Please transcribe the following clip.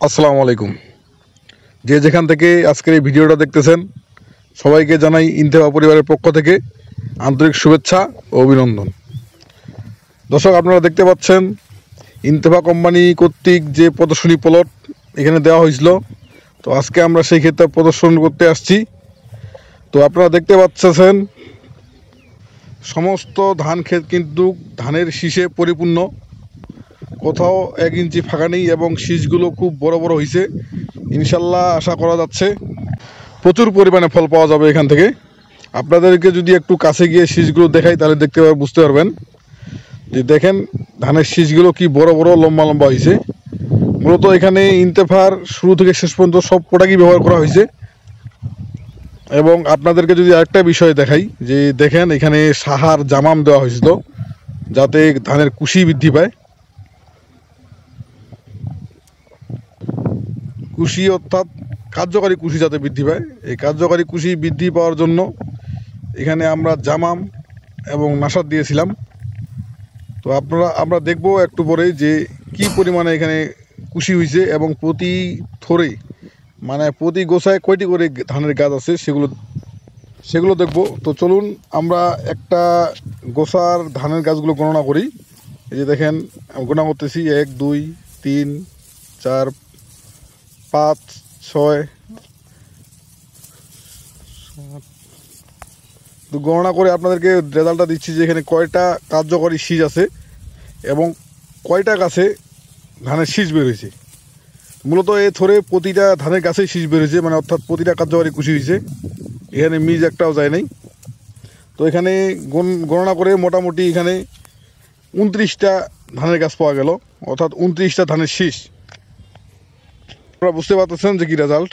আসসালামু আলাইকুম। যে যেখান থেকে আজকের এই ভিডিওটা দেখতেছেন সবাইকে জানাই ইন্তেফা পরিবারের পক্ষ থেকে আন্তরিক শুভেচ্ছা ও অভিনন্দন। দর্শক, আপনারা দেখতে পাচ্ছেন ইন্তেফা কোম্পানি কর্তৃক যে প্রদর্শনী প্লট এখানে দেওয়া হয়েছিল, তো আজকে আমরা সেই ক্ষেত্রে প্রদর্শন করতে আসছি। তো আপনারা দেখতে পাচ্ছেন সমস্ত ধান ক্ষেত কিন্তু ধানের শীষে পরিপূর্ণ, কোথাও 1 ইঞ্চি ফাঁকা নেই এবং শীষগুলো খুব বড় বড় হয়েছে। ইনশাল্লাহ আশা করা যাচ্ছে প্রচুর পরিমাণে ফল পাওয়া যাবে এখান থেকে। আপনাদেরকে যদি একটু কাছে গিয়ে শীষগুলো দেখাই তাহলে বুঝতে পারবেন যে দেখেন ধানের শীষগুলো কি বড় বড় লম্বা লম্বা হয়েছে। মূলত এখানে ইন্তেফার শুরু থেকে শেষ পর্যন্ত সব প্রোডাক্টই ব্যবহার করা হয়েছে। এবং আপনাদেরকে যদি আরেকটা বিষয় দেখাই, যে দেখেন এখানে সাহার জামাম দেওয়া হয়েছিল যাতে ধানের কুশি বৃদ্ধি পায়। কুশি অর্থাৎ কার্যকারী কুশি যাতে বৃদ্ধি পায়, এই কার্যকারী কুশি বৃদ্ধি পাওয়ার জন্য এখানে আমরা জামাম এবং নাসার দিয়েছিলাম। তো আমরা দেখব একটু পরে যে কি পরিমাণে এখানে কুশি হয়েছে এবং প্রতি থরে মানে প্রতি গোছায় কয়টি করে ধানের গাছ আছে সেগুলো দেখব। তো চলুন আমরা একটা গোছার ধানের গাছগুলো গণনা করি। এই যে দেখেন গণনা করতেছি 1 2 3 4 5 6। তো গণনা করে আপনাদেরকে রেজাল্টটা দিচ্ছি যে এখানে কয়টা কার্যকরী শীষ আছে এবং কয়টা গাছে ধানের শীষ বেরোয়েছে। মূলত এ থরে প্রতিটা ধানের গাছেই শীষ বেরোয়েছে, মানে অর্থাৎ প্রতিটা কার্যকরী কুশি হয়েছে, এখানে মিজ একটাও যায় নাই। তো এখানে গণনা করে মোটামুটি এখানে 29টা ধানের গাছ পাওয়া গেল, অর্থাৎ 29টা ধানের শীষ। আপনারা বুঝতে পারতেছেন যে কি রেজাল্ট।